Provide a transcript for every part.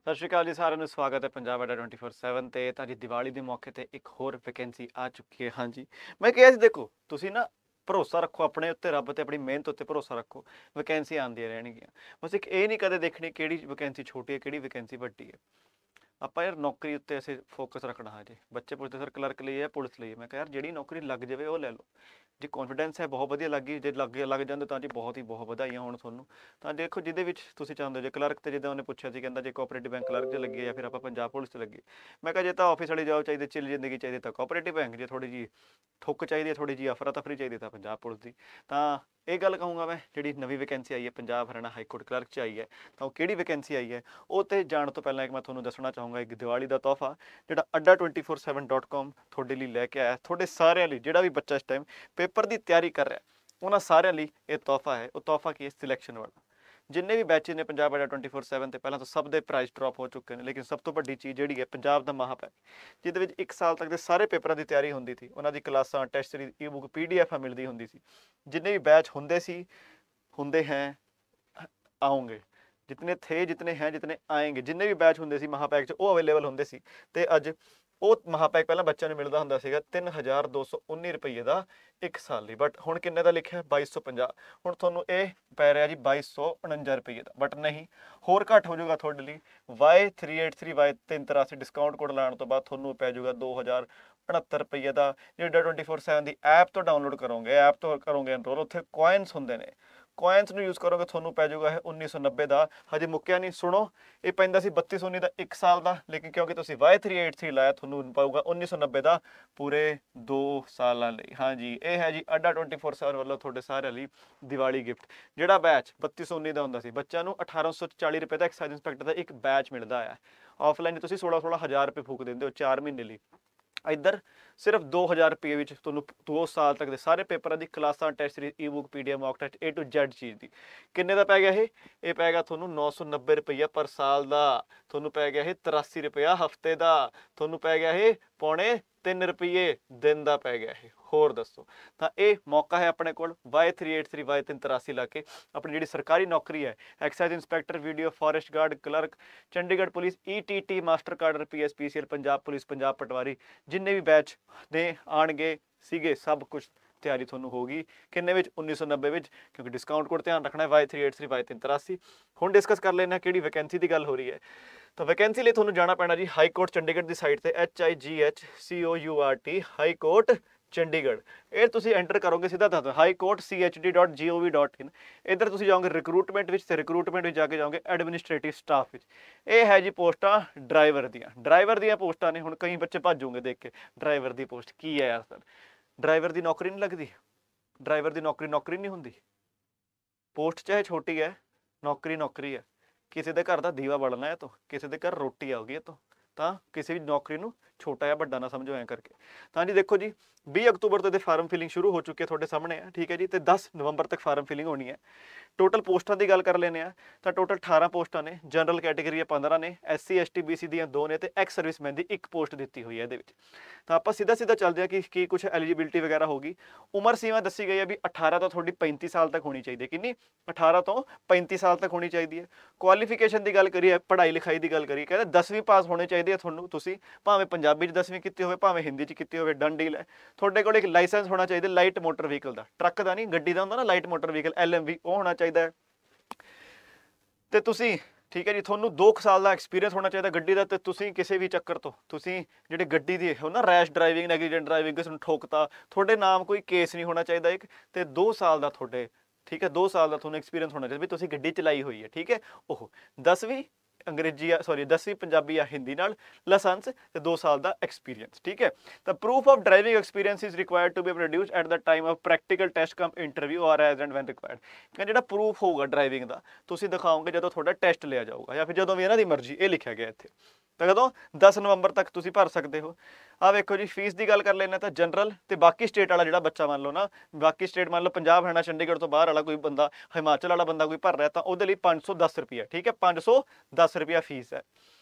ਸਤਿ ਸ਼੍ਰੀ ਅਕਾਲ ਜੀ ਸਾਰਿਆਂ ਨੂੰ ਸਵਾਗਤ ਹੈ ਪੰਜਾਬ ਅੱਡਾ 24/7 ਤੇ ਤਾਂ ਜੀ ਦੀਵਾਲੀ ਦੇ ਮੌਕੇ ਤੇ ਇੱਕ ਹੋਰ ਵੈਕੈਂਸੀ ਆ ਚੁੱਕੀ ਹੈ। ਹਾਂਜੀ ਮੈਂ ਕਿਹਾ ਸੀ ਦੇਖੋ ਤੁਸੀਂ ਨਾ ਭਰੋਸਾ ਰੱਖੋ ਆਪਣੇ ਉੱਤੇ, ਰੱਬ ਤੇ ਆਪਣੀ ਮਿਹਨਤ ਉੱਤੇ ਭਰੋਸਾ ਰੱਖੋ, ਵੈਕੈਂਸੀ ਆਉਂਦੀਆਂ ਰਹਿਣਗੀਆਂ। ਬਸ ਇੱਕ ਇਹ ਨਹੀਂ ਕਦੇ ਦੇਖਣੀ ਕਿਹੜੀ ਵੈਕੈਂਸੀ ਛੋਟੀ ਹੈ ਕਿਹੜੀ ਵੈਕੈਂਸੀ ਵੱਡੀ ਹੈ। ਆਪਾਂ ਯਾਰ ਨੌਕਰੀ ਉੱਤੇ ਅਸੀਂ ਫੋਕਸ ਰੱਖਣਾ ਹੈ। ਜੀ ਬੱਚੇ ਪੁੱਛਦੇ ਸਰ ਕਲਰਕ ਲਈ ਹੈ ਪੁਲਿਸ ਲਈ, ਮੈਂ ਕਿਹਾ ਯਾਰ ਜਿਹੜੀ ਨੌਕਰੀ ਲੱਗ ਜਾਵੇ ਉਹ ਲੈ ਲਓ। ਜੇ ਕੌਨਫੀਡੈਂਸ ਹੈ ਬਹੁਤ ਵਧੀਆ ਲੱਗੀ, ਜੇ ਲੱਗ ਜਾਂਦੇ ਤਾਂ ਜੀ ਬਹੁਤ ਵਧਾਈਆਂ ਹੋਣ ਤੁਹਾਨੂੰ। ਤਾਂ ਦੇਖੋ ਜਿਹਦੇ ਵਿੱਚ ਤੁਸੀਂ ਚਾਹੁੰਦੇ ਹੋ, ਜੇ ਕਲਰਕ ਤੇ ਜਿੱਦਾਂ ਉਹਨੇ ਪੁੱਛਿਆ ਸੀ ਕਹਿੰਦਾ ਜੇ ਕੋਆਪਰੇਟਿਵ ਬੈਂਕ ਕਲਰਕ 'ਚ ਲੱਗੀ ਜਾਂ ਫਿਰ ਆਪਾਂ ਪੰਜਾਬ ਪੁਲਿਸ 'ਚ ਲੱਗੇ। ਮੈਂ ਕਿਹਾ ਜੇ ਤਾਂ ਆਫਿਸ ਵਾਲੀ ਜੋਬ ਚਾਹੀਦੀ, ਚਿੱਲ ਜ਼ਿੰਦਗੀ ਚਾਹੀਦੀ ਤਾਂ ਕੋਆਪਰੇਟਿਵ ਬੈਂਕ, ਜੇ ਥੋੜੀ ਜਿਹੀ ਠੁੱਕ ਚਾਹੀਦੀ ਹੈ, ਥੋੜੀ ਜਿਹੀ ਅਫਰਾ ਤਫਰੀ ਚਾਹੀਦੀ ਤਾਂ ਪੰਜਾਬ ਪੁਲਿਸ ਦੀ। ਤਾਂ ਇਹ ਗੱਲ ਕਹੂੰਗਾ ਮੈਂ, ਜਿਹੜੀ ਨਵੀਂ ਵੈਕੈਂਸੀ ਆਈ ਹੈ Punjab Haryana high court clerk 'ਚ ਆਈ ਹੈ, ਤਾਂ ਉਹ ਕਿਹੜੀ ਵੈਕੈਂਸੀ ਆਈ ਹੈ ਉਹ ਤੇ ਜਾਣ ਤੋਂ ਪਹਿਲਾਂ ਇੱਕ ਮੈਂ ਤੁਹਾਨੂੰ ਦੱਸਣਾ ਚਾਹੂੰਗਾ ਇੱਕ ਦੀਵਾਲੀ ਦਾ ਤੋਹਫਾ ਜਿਹੜਾ adda247.com ਤੁਹਾਡੇ ਲਈ ਲੈ ਕੇ ਆਇਆ, ਤੁਹਾਡੇ ਸਾਰਿਆਂ ਲਈ। ਜਿਹੜਾ ਵੀ ਬੱਚਾ ਇਸ ਟਾਈਮ ਪੇਪਰ ਦੀ ਤਿਆਰੀ ਕਰ ਰਿਹਾ ਉਹਨਾਂ ਸਾਰਿਆਂ ਲਈ ਇਹ ਤੋਹਫਾ ਹੈ। ਉਹ ਤੋਹਫਾ ਕੀ ਹੈ? ਸਿਲੈਕਸ਼ਨ ਵਾਲਾ। ਜਿੰਨੇ ਵੀ ਬੈਚਿਸ ਨੇ ਪੰਜਾਬ ਅੱਡਾ 24/7 ਤੇ ਪਹਿਲਾਂ ਤਾਂ ਸਭ ਦੇ ਪ੍ਰਾਈਸ ਡ੍ਰੌਪ ਹੋ ਚੁੱਕੇ ਨੇ, ਲੇਕਿਨ ਸਭ ਤੋਂ ਵੱਡੀ ਚੀਜ਼ ਜਿਹੜੀ ਹੈ ਪੰਜਾਬ ਦਾ ਮਹਾਪੈਕ, ਜਿਹਦੇ ਵਿੱਚ 1 ਸਾਲ ਤੱਕ ਦੇ ਸਾਰੇ ਪੇਪਰਾਂ ਦੀ ਤਿਆਰੀ ਹੁੰਦੀ ਸੀ। ਉਹਨਾਂ ਦੀ ਕਲਾਸਾਂ, ਟੈਸਟ ਸੀਰੀਜ਼, ਈ ਬੁੱਕ, PDF ਮਿਲਦੀ ਹੁੰਦੀ ਸੀ। ਜਿੰਨੇ ਵੀ बैच ਹੁੰਦੇ ਸੀ, ਹੁੰਦੇ हैं, ਆਉਂਗੇ, ਜਿਤਨੇ ਥੇ ਜਿਤਨੇ हैं जितने आएंगे, ਜਿੰਨੇ ਵੀ बैच ਹੁੰਦੇ ਸੀ ਮਹਾਪੈਕ 'ਚ ਉਹ ਅਵੇਲੇਬਲ ਹੁੰਦੇ ਸੀ। ਤੇ ਅੱਜ ਉਹ ਮਹਾਪੈਕ ਪਹਿਲਾਂ ਬੱਚਿਆਂ ਨੂੰ ਮਿਲਦਾ ਹੁੰਦਾ ਸੀਗਾ 3219 ਰੁਪਏ ਦਾ 1 ਸਾਲ ਲਈ, ਬਟ ਹੁਣ ਕਿੰਨੇ ਦਾ ਲਿਖਿਆ 2250। ਹੁਣ ਤੁਹਾਨੂੰ ਇਹ ਪੈ ਰਿਹਾ ਜੀ 2249 ਰੁਪਏ ਦਾ, ਬਟ ਨਹੀਂ ਹੋਰ ਘੱਟ ਹੋ ਜਾਊਗਾ ਤੁਹਾਡੇ ਲਈ। Y383Y383 ਡਿਸਕਾਊਂਟ ਕੋਡ ਲਾਉਣ ਤੋਂ ਬਾਅਦ ਤੁਹਾਨੂੰ ਪੈ ਜਾਊਗਾ 2069 ਰੁਪਏ ਦਾ। ਜਿਹੜਾ 24/7 ਦੀ ਐਪ ਤੋਂ ਡਾਊਨਲੋਡ ਕਰੋਗੇ, ਐਪ ਤੋਂ ਕਰੋਗੇ ਐਨਰੋਲ, ਉੱਥੇ ਕੋਇਨਸ ਹੁੰਦੇ ਨੇ, ਕੋਇਨਸ ਨੂੰ ਯੂਜ਼ ਕਰੋਗੇ ਤੁਹਾਨੂੰ ਪੈ ਜਾਊਗਾ ਇਹ 1990 ਦਾ। ਹਜੇ ਮੁੱਕਿਆ ਨਹੀਂ, ਸੁਣੋ, ਇਹ ਪੈਂਦਾ ਸੀ 3219 ਦਾ 1 ਸਾਲ ਦਾ, ਲੇਕਿਨ ਕਿਉਂਕਿ ਤੁਸੀਂ Y383 ਲਾਇਆ ਤੁਹਾਨੂੰ ਪਾਊਗਾ 1990 ਦਾ ਪੂਰੇ 2 ਸਾਲਾਂ ਲਈ। ਹਾਂਜੀ ਇਹ ਹੈ ਜੀ ਅੱਡਾ 24/7 ਵੱਲੋਂ ਤੁਹਾਡੇ ਸਾਰਿਆਂ ਲਈ ਦੀਵਾਲੀ ਗਿਫਟ। ਜਿਹੜਾ ਬੈਚ 3219 ਦਾ ਹੁੰਦਾ ਸੀ, ਬੱਚਿਆਂ ਨੂੰ 1840 ਰੁਪਏ ਦਾ ਐਕਸਾਈਜ਼ ਇੰਸਪੈਕਟਰ ਦਾ ਇੱਕ ਬੈਚ ਮਿਲਦਾ ਹੈ। ਆਫਲਾਈਨ ਤੁਸੀਂ 16,000 ਰੁਪਏ ਫੂਕ ਦਿੰਦੇ ਹੋ 4 ਮਹੀਨੇ ਲਈ, ਇੱਧਰ ਸਿਰਫ 2000 ਰੁਪਏ ਵਿੱਚ ਤੁਹਾਨੂੰ 2 ਸਾਲ ਤੱਕ ਦੇ ਸਾਰੇ ਪੇਪਰਾਂ ਦੀ ਕਲਾਸਾਂ, test series, E book, PDF, mock test, A to Z ਚੀਜ਼ ਦੀ। ਕਿੰਨੇ ਦਾ ਪੈ ਗਿਆ ਇਹ ਪੈ ਗਿਆ ਤੁਹਾਨੂੰ 990 ਰੁਪਈਆ ਪਰ ਸਾਲ ਦਾ। ਤੁਹਾਨੂੰ ਪੈ ਗਿਆ ਇਹ 83 ਰੁਪਇਆ ਹਫਤੇ ਦਾ। ਤੁਹਾਨੂੰ ਪੈ ਗਿਆ ਇਹ ਪੌਣੇ 3 ਰੁਪਏ ਦਿਨ ਦਾ ਪੈ ਗਿਆ ਇਹ। ਹੋਰ ਦੱਸੋ। ਤਾਂ ਇਹ ਮੌਕਾ ਹੈ ਆਪਣੇ ਕੋਲ Y383 Y383 ਲਾ ਕੇ ਆਪਣੀ ਜਿਹੜੀ ਸਰਕਾਰੀ ਨੌਕਰੀ ਹੈ, excise inspector, VDO, forest guard, clerk, Chandigarh police, ETT, master cadre, PS, PCL, Punjab police, Punjab patwari, ਜਿੰਨੇ ਵੀ ਬੈਚ ਨੇ ਆਣਗੇ ਸੀਗੇ, ਸਭ ਕੁਛ ਤਿਆਰੀ ਤੁਹਾਨੂੰ ਹੋਗੀ। ਕਿੰਨੇ ਵਿੱਚ? 1990 ਵਿੱਚ, ਕਿਉਂਕਿ ਡਿਸਕਾਊਂਟ ਕੋਡ ਧਿਆਨ ਰੱਖਣਾ Y383 Y383। ਹੁਣ ਡਿਸਕਸ ਕਰ ਲੈਣਾ ਕਿਹੜੀ ਵੈਕੈਂਸੀ ਦੀ ਗੱਲ ਹੋ ਰਹੀ ਹੈ। ਤਾਂ ਵੈਕੈਂਸੀ ਲਈ ਤੁਹਾਨੂੰ ਜਾਣਾ ਪੈਣਾ ਜੀ ਹਾਈ ਕੋਰਟ ਚੰਡੀਗੜ੍ਹ ਦੀ ਸਾਈਟ ਤੇ, HIGHCOURT ਹਾਈ ਕੋਰਟ ਚੰਡੀਗੜ੍ਹ। ਇਹ ਤੁਸੀਂ ਐਂਟਰ ਕਰੋਗੇ ਸਿੱਧਾ ਦੱਸ ਹਾਈ ਕੋਰਟ CHD.gov.in। ਇੱਧਰ ਤੁਸੀਂ ਜਾਓਗੇ ਰਿਕਰੂਟਮੈਂਟ ਵਿੱਚ, ਤੇ ਰਿਕਰੂਟਮੈਂਟ ਵਿੱਚ ਜਾ ਕੇ ਜਾਓਗੇ ਐਡਮਿਨਿਸਟ੍ਰੇਟਿਵ ਸਟਾਫ ਵਿੱਚ। ਇਹ ਹੈ ਜੀ ਪੋਸਟਾਂ ਡਰਾਈਵਰ ਦੀਆਂ ਪੋਸਟਾਂ ਨੇ। ਹੁਣ ਕਈ ਬੱਚੇ ਭੱਜੂਗੇ ਦੇਖ ਕੇ, ਡਰਾਈਵਰ ਦੀ ਪੋਸਟ ਕੀ ਹੈ ਯਾਰ ਸਰ, ਡਰਾਈਵਰ ਦੀ ਨੌਕਰੀ ਨਹੀਂ ਲੱਗਦੀ, ਡਰਾਈਵਰ ਦੀ ਨੌਕਰੀ ਨਹੀਂ ਹੁੰਦੀ। ਪੋਸਟ ਚਾਹੇ ਛੋਟੀ ਹੈ, ਨੌਕਰੀ ਹੈ। ਕਿਸੇ ਦੇ ਘਰ ਦਾ ਦੀਵਾ ਬਲਣਾ ਹੈ, ਤੋਂ ਕਿਸੇ ਦੇ ਘਰ ਰੋਟੀ ਆਉਗੀ ਇਹ ਤੋਂ। ਤਾਂ ਕਿਸੇ ਵੀ ਨੌਕਰੀ ਨੂੰ ਛੋਟਾ ਜਾਂ ਵੱਡਾ ਨਾ ਸਮਝੋ ਐਂ ਕਰਕੇ। ਤਾਂ ਜੀ ਦੇਖੋ ਜੀ 20 ਅਕਤੂਬਰ ਤੋਂ ਇਹਦੇ ਫਾਰਮ ਫਿਲਿੰਗ ਸ਼ੁਰੂ ਹੋ ਚੁੱਕੀ ਹੈ, ਤੁਹਾਡੇ ਸਾਹਮਣੇ ਹੈ, ਠੀਕ ਹੈ ਜੀ। ਤੇ 10 ਨਵੰਬਰ ਤੱਕ ਫਾਰਮ ਫਿਲਿੰਗ ਹੋਣੀ ਹੈ। ਟੋਟਲ ਪੋਸਟਾਂ ਦੀ ਗੱਲ ਕਰ ਲੈਂਦੇ ਆ ਤਾਂ ਟੋਟਲ 18 ਪੋਸਟਾਂ ਨੇ। ਜਨਰਲ ਕੈਟੇਗਰੀ 15 ਨੇ, SC ST BC ਦੀਆਂ 2 ਨੇ, ਤੇ ਐਕਸ ਸਰਵਿਸਮੈਨ ਦੀ 1 ਪੋਸਟ ਦਿੱਤੀ ਹੋਈ ਹੈ ਇਹਦੇ ਵਿੱਚ। ਤਾਂ ਆਪਾਂ ਸਿੱਧਾ ਚੱਲਦੇ ਹਾਂ ਕਿ ਕੀ ਕੁਛ ਐਲੀਜੀਬਿਲਿਟੀ ਵਗੈਰਾ ਹੋਗੀ। ਉਮਰ ਸੀਮਾ ਦੱਸੀ ਗਈ ਹੈ ਵੀ 18 ਤੋਂ ਤੁਹਾਡੀ 35 ਸਾਲ ਤੱਕ ਹੋਣੀ ਚਾਹੀਦੀ ਹੈ। ਕਿੰਨੀ? 18 ਤੋਂ 35 ਸਾਲ ਤੱਕ ਹੋਣੀ ਚਾਹੀਦੀ ਹੈ। ਕੁਆਲੀਫਿਕੇਸ਼ਨ ਦੀ ਗੱਲ ਕਰੀਏ, ਪੜ੍ਹਾਈ ਲਿਖਾਈ ਦੀ ਗੱਲ ਕਰੀਏ, ਕਹਿੰਦੇ 10ਵੀਂ ਪਾਸ ਹੋਣੇ ਚਾਹੀਦੇ ਆ ਤੁਹਾਨੂੰ। ਤੁਸੀਂ ਭਾਵੇਂ ਪੰਜਾਬੀ 'ਚ 10ਵੀਂ ਕੀਤੀ ਹੋਵੇ, ਭਾਵੇਂ ਹਿੰਦੀ 'ਚ ਕੀਤੀ ਹੋਵੇ, ਡਨ ਡੀਲ ਹੈ। ਤੁਹਾਡੇ ਕੋਲ ਇੱਕ ਲਾਇਸੈਂਸ ਹੋਣਾ ਚਾਹੀਦਾ ਲਾਈਟ ਮੋਟਰ ਵਹੀਕਲ ਦਾ, ਟਰੱਕ ਦਾ ਨਹੀਂ, ਗੱਡੀ ਦਾ ਹੁੰਦਾ ਨਾ ਲਾਈਟ ਮੋਟਰ ਵਹੀਕਲ, LMV, ਉਹ ਹੋਣਾ ਚਾਹੀਦਾ ਹੈ। ਤੇ ਤੁਸੀਂ, ਠੀਕ ਹੈ ਜੀ, ਤੁਹਾਨੂੰ 2 ਸਾਲ ਦਾ ਐਕਸਪੀਰੀਅੰਸ ਹੋਣਾ ਚਾਹੀਦਾ ਗੱਡੀ ਦਾ। ਤੇ ਤੁਸੀਂ ਕਿਸੇ ਵੀ ਚੱਕਰ ਤੋਂ, ਤੁਸੀਂ ਜਿਹੜੇ ਗੱਡੀ ਦੀ ਹੋ ਨਾ ਰੈਸ਼ ਡਰਾਈਵਿੰਗ, ਨੈਗਲੀਜੈਂਟ ਡਰਾਈਵਿੰਗ, ਕਿਸੇ ਨੂੰ ਠੋਕਤਾ, ਤੁਹਾਡੇ ਨਾਮ ਕੋਈ ਕੇਸ ਨਹੀਂ ਹੋਣਾ ਚਾਹੀਦਾ ਇੱਕ। ਤੇ 2 ਸਾਲ ਦਾ ਤੁਹਾਡੇ, ਠੀਕ ਹੈ, 2 ਸਾਲ ਦਾ ਤੁਹਾਨੂੰ ਐਕਸਪੀਰੀਅੰਸ ਹੋਣਾ ਚਾਹੀਦਾ ਵੀ ਤੁਸੀਂ ਗੱਡੀ ਚਲਾਈ ਹੋਈ ਹੈ, ਠੀਕ ਹੈ। ਉਹ 10ਵੀਂ ਅੰਗਰੇਜ਼ੀ ਆ, ਸੌਰੀ 10ਵੀਂ ਪੰਜਾਬੀ ਆ ਹਿੰਦੀ ਨਾਲ ਲਾਇਸੈਂਸ, ਤੇ 2 ਸਾਲ ਦਾ ਐਕਸਪੀਰੀਅੰਸ, ਠੀਕ ਹੈ। ਤਾਂ proof of driving experience is required to be produced at the time of practical test cum interview or as and when required. ਕਹਿੰਦਾ ਜਿਹੜਾ ਪ੍ਰੂਫ ਹੋਊਗਾ ਡਰਾਈਵਿੰਗ ਦਾ ਤੁਸੀਂ ਦਿਖਾਓਗੇ ਜਦੋਂ ਤੁਹਾਡਾ ਟੈਸਟ ਲਿਆ ਜਾਊਗਾ, ਜਾਂ ਫਿਰ ਜਦੋਂ ਵੀ ਇਹਨਾਂ ਦੀ ਮਰਜ਼ੀ, ਇਹ ਲਿਖਿਆ ਗਿਆ ਇੱਥੇ। ਤਾਂ ਕਦੋਂ? 10 ਨਵੰਬਰ ਤੱਕ ਤੁਸੀਂ ਭਰ ਸਕਦੇ ਹੋ। ਆਹ ਵੇਖੋ ਜੀ, ਫੀਸ ਦੀ ਗੱਲ ਕਰ ਲੈਂਦੇ ਤਾਂ ਜਨਰਲ ਤੇ ਬਾਕੀ ਸਟੇਟ ਵਾਲਾ ਜਿਹੜਾ ਬੱਚਾ ਮੰਨ ਲਓ ਨਾ, ਬਾਕੀ ਸਟੇਟ ਮੰਨ ਲਓ ਪੰਜਾਬ, ਹਰਿਆਣਾ, ਚੰਡੀਗੜ੍ਹ ਤੋਂ ਬਾਹਰ ਵਾਲਾ ਕੋਈ ਬੰਦਾ, ਹਿਮਾਚਲ ਵਾਲਾ ਬੰਦਾ ਕੋਈ ਭਰ ਰਿਹਾ, ਤਾਂ ਉਹਦੇ ਲਈ 510 ਰੁਪਈਆ, ਠੀਕ ਹੈ, 510 ਰੁਪਈਆ ਫੀਸ ਹੈ।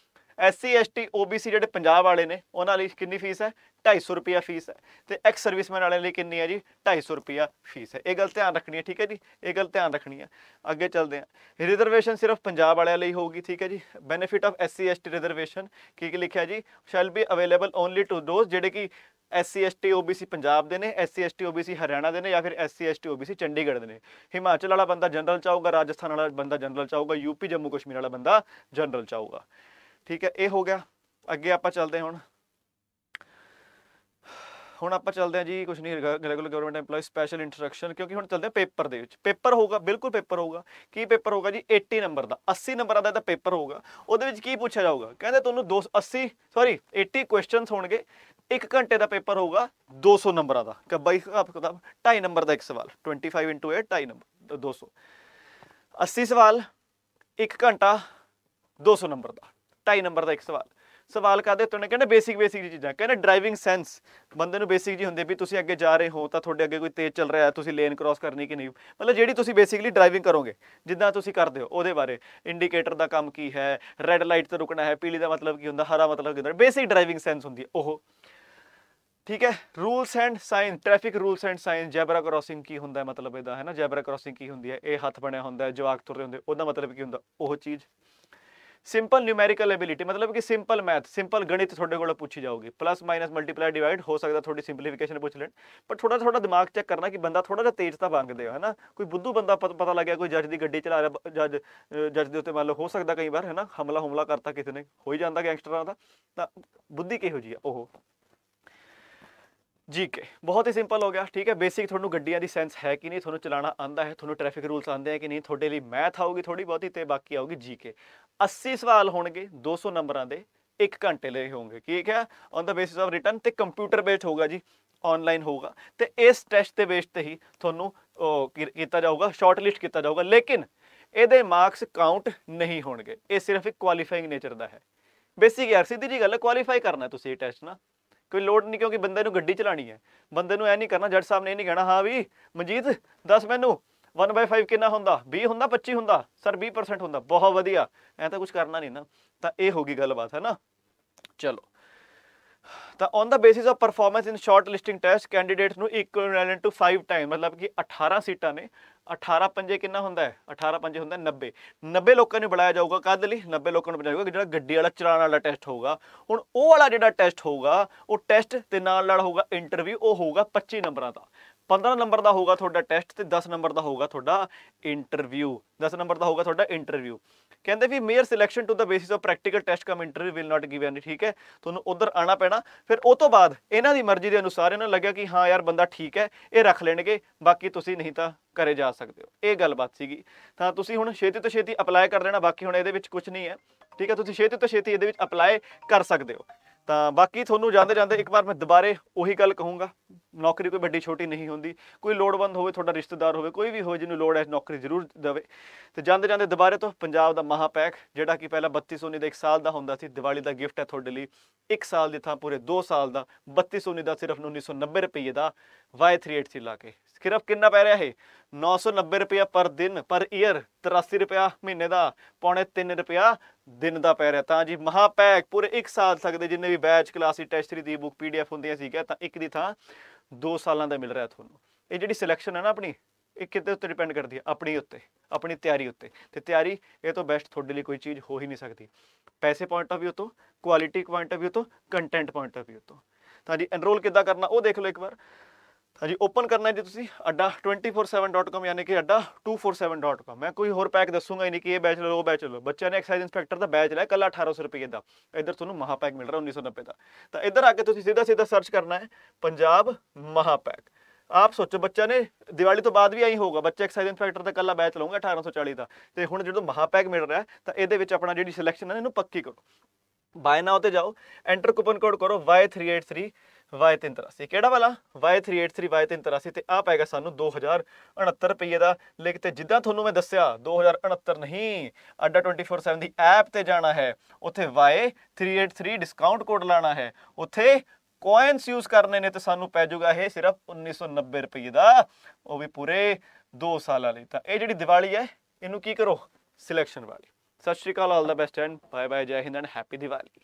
SC ST OBC ਜਿਹੜੇ ਪੰਜਾਬ ਵਾਲੇ ਨੇ ਉਹਨਾਂ ਲਈ ਕਿੰਨੀ ਫੀਸ ਹੈ? 250 रुपया फीस है, तो एक्स सर्विसमैन वाले लिए कितनी है जी 250 रुपया फीस है। ये गल ध्यान रखनी है, ठीक है जी, ये गल ध्यान रखनी है। अगे चलते हैं, रिजर्वेशन सिर्फ पंजाब वाले लिए होगी, ठीक है जी। Benefit of SC ST reservation की लिखा जी, shall be available only to those ਜਿਹੜੇ कि SC ST OBC पंजाब ਦੇ ਨੇ, SC ST OBC हरियाणा ਦੇ ਨੇ, या फिर SC ST OBC चंडीगढ़ ਦੇ ਨੇ। हिमाचल वाला बंदा जनरल चाहूगा, राजस्थान वाला बंदा जनरल चाहूगा, यूपी जम्मू कश्मीर वाला बंदा जनरल चाहूगा, ठीक है। ये हो गया। अगे आप चलते हैं ਹੁਣ ਆਪਾਂ ਚੱਲਦੇ ਹਾਂ ਜੀ, ਕੁਝ ਨਹੀਂ regular government EMPLOYE special instruction, ਕਿਉਂਕਿ ਹੁਣ ਚੱਲਦੇ ਹਾਂ ਪੇਪਰ ਦੇ ਵਿੱਚ। ਪੇਪਰ ਹੋਊਗਾ, ਬਿਲਕੁਲ ਪੇਪਰ ਹੋਊਗਾ। ਕੀ ਪੇਪਰ ਹੋਊਗਾ ਜੀ 80 ਨੰਬਰ ਦਾ, 80 ਨੰਬਰਾਂ ਦਾ ਪੇਪਰ ਹੋਊਗਾ। ਉਹਦੇ ਵਿੱਚ ਕੀ ਪੁੱਛਿਆ ਜਾਊਗਾ, ਕਹਿੰਦੇ ਤੁਹਾਨੂੰ 80 ਕੁਐਸਚਨਸ ਹੋਣਗੇ, 1 ਘੰਟੇ ਦਾ ਪੇਪਰ ਹੋਊਗਾ 200 ਨੰਬਰਾਂ ਦਾ। ਬਾਈ ਕਿਤਾਬ 2.5 ਨੰਬਰ ਦਾ ਇੱਕ ਸਵਾਲ, 25 × 8 2.5 ਨੰਬਰ 200, 80 ਸਵਾਲ 1 ਘੰਟਾ 200 ਨੰਬਰ ਦਾ, 2.5 ਨੰਬਰ ਦਾ ਇੱਕ ਸਵਾਲ। सवाल काहदे उत्ते ने, कहते बेसिक चीज़ां, कहते ड्राइविंग सेंस बंदे नूं बेसिक जी हुंदी भी तुसीं अगे जा रहे हो तो तुहाडे अगे कोई तेज चल रहा है, तुसीं लेन क्रॉस करनी कि नहीं, मतलब जिहड़ी तुसीं बेसिकली ड्राइविंग करोगे जिद्दां तुसीं करदे हो उहदे बारे, इंडीकेटर दा काम की है, रैड लाइट ते रुकना है, पीली दा मतलब की हुंदा, हरा मतलब की हुंदा, बेसिक ड्राइविंग सेंस हुंदी है ओह, ठीक है। Rules and sign, traffic rules and sign, zebra crossing की हुंदा है, मतलब इहदा है ना, जैबरा क्रॉसिंग की हुंदी है, ये हथ बनिया हुंदा है, जवाक तुर रहे हुंदे, उहदा मतलब की हुंदा ओह चीज़। सिंपल न्यूमेरिकल एबिलिटी, मतलब कि सिंपल मैथ, सिंपल गणित थोड़े को पूछी जाऊगी, प्लस माइनस मल्टीप्लाई डिवाइड, हो सकता थोड़ी सिंपलीफिकेशन पूछ लें, पर थोड़ा दिमाग चेक करना कि बंदा थोड़ा जिहा तेज तो मंगते हो, है ना। कोई बुद्धू बंदा पता लग गया, कोई जज की गड्डी चला रहा, जज के उत्ते मान लो हो सकता कई बार, है ना, हमला करता किसी ने, हो ही जाता गैंगस्टरां दा, तां बुद्धि किहो जी ओह। जीके बहुत ही सिंपल हो गया, ठीक है। बेसिक थोड़ा गड्डियां दी सेंस है कि नहीं, थोड़ा चलाना आंदा है, थोड़ा ट्रैफिक रूल्स आते हैं कि नहीं, थोड़े लिए मैथ आऊगी थोड़ी बहुती, तो बाकी आऊगी जीके। 80 सवाल होंगे 200 नंबरों के, 1 घंटे लिए होंगे, ठीक है। On the basis of return, तो कंप्यूटर बेस्ड होगा जी, ऑनलाइन होगा, तो इस टेस्ट के बेस ते ही थोनू किया जाऊगा, शॉर्ट लिस्ट किया जाऊगा, लेकिन ये मार्क्स काउंट नहीं होंगे, ये सिर्फ एक क्वालीफाइंग नेचर का है। बेसिक यार सीधी जी गल है, क्वालीफाई करना तुसीं ये टेस्ट ना, कोई लोड़ नहीं, क्योंकि बंदे नूं गड्डी चलानी है, बंदे नूं ऐ नहीं करना, जज साहब ने नहीं कहना हाँ भी मनजीत दस मैनू 1/5 कितना हुंदा, 20 हुंदा, 25 हुंदा, सर 20% हुंदा, बहुत वधिया, ऐ तो कुछ करना नहीं ना, तो ये होगी गलबात, है ना। चलो, तो on the basis of performance in short listing test candidates नूं इक्विवेलेंट टू 5 टाइम, मतलब कि 18 सीटां ने, 18 पंजे कितना हुंदा है, 18 पंजे हुंदा 90, 90 लोगों ने बुलाया जाऊगा, कद लई 90 लोगों ने बुलाया जाऊगा, जिहड़ा गड्डी वाला चलाण वाला टेस्ट होगा। हुण ओह वाला जिहड़ा टेस्ट होगा, वो टेस्ट ते नाल नाल होगा इंटरव्यू, वो होगा 25 नंबरां दा, 15 नंबर का होगा थोड़ा टेस्ट, तो 10 नंबर का होगा थोड़ा इंटरव्यू, 10 नंबर का होगा थोड़ा इंटरव्यू। कहते भी mere selection to the basis of practical test cum interview will not give any, ठीक है। तुहानूं उधर आना पैना, फिर उस तो बाद इन्हां दी मर्जी के अनुसार इन्हां लग्या कि हाँ यार बंदा ठीक है, ये रख लेणगे, बाकी तुसीं नहीं तो घरे जा सकते हो। ये गलबात सीगी, तां तुसीं हुण छेती तो छेती अपलाई कर देना, बाकी हुण इहदे विच कुछ नहीं है, ठीक है। तुसीं छेती तो छेती इहदे विच अपलाई कर सकते हो। तो बाकी थोनू जाते जाते एक बार मैं दोबारे उही गल कहूँगा, नौकरी कोई बड़ी छोटी नहीं होंदी, कोई लोड़वंद हो, थोड़ा रिश्तेदार हो, कोई भी हो जिन्होंने लोड़ है नौकरी जरूर देवे। तो जाते जाते दोबारे तो पंजाब का महापैक जिहड़ा कि पहला 3219 का 1 साल का होंदा सी, दिवाली का गिफ्ट है थोड़े लिए, 1 साल की थां पूरे 2 साल का 3219 का सिर्फ 1990 रुपये का Y383 ला के, सिर्फ कितना पै रहा है 990 रुपया पर दिन पर ईयर, 83 रुपया महीने का, पौने 3 रुपया दिन का पै रहा। तो जी महापैक पूरे 1 साल सकते, जिन्हें भी बैच क्लास टेस्ट दी बुक PDF होंदियां सीगियां, तां एक दी थां 2 सालों का मिल रहा थोनू। ये जिहड़ी सिलेक्शन है ना अपनी, ये किते उत्ते डिपेंड करती है, अपनी उत्ते, अपनी तैयारी उत्ते, ते तैयारी ये तो बेस्ट थोड़े लिए कोई चीज़ हो ही नहीं सकती, पैसे पॉइंट ऑफ व्यू तो, क्वालिटी पॉइंट ऑफ व्यू तो, कंटेंट पॉइंट ऑफ व्यू तो। तो जी एनरोल किद्दां करना वो देख लो एक बार। हाँ जी ओपन करना है जी तुसी अड्डा 247.com, यानी कि अड्डा 247.com। मैं कोई होर पैक दसूंगा ही नहीं कि ये बैच लो वो बैच लो। बच्चे ने एक्साइज इंस्पैक्टर का बैच लिया कल 1800 रुपये का, इधर तुहानूं महापैक मिल रहा 1990 का। तो इधर आके तुसी सीधा सीधा सर्च करना है पंजाब महापैक। आप सोचो बच्चा ने दिवाली तो बाद भी आई होगा, बच्चा एक्साइज इंस्पैक्टर का कल बैच लूँगा 1840 का, तो हुण जो महापैक मिल रहा है तो ये अपना जी सिलेक्शन है इन्हूं पक्की करो। बाय नाउ ते जाओ, एंटर कूपन कोड करो Y383 Y383, केड़ा वाला Y383 Y383, तो आ पैगा सानू 2069 रुपये का। लेकिन जिद्दां थोनू मैं दस्सिया 2069 नहीं, अड्डा 24/7 दी ऐप ते जाना है, उत्थे Y383 डिस्काउंट कोड लाना है, उत्थे कॉइन्स यूज करने ने, तो सानू पै जूगा ये सिर्फ 1990 रुपये का, वो भी पूरे 2 साल लई। तां ये जिहड़ी दिवाली है इनू की करो सिलेक्शन वाली। Sat Sri Akal, all the best and bye bye, Jai Hind and happy Diwali.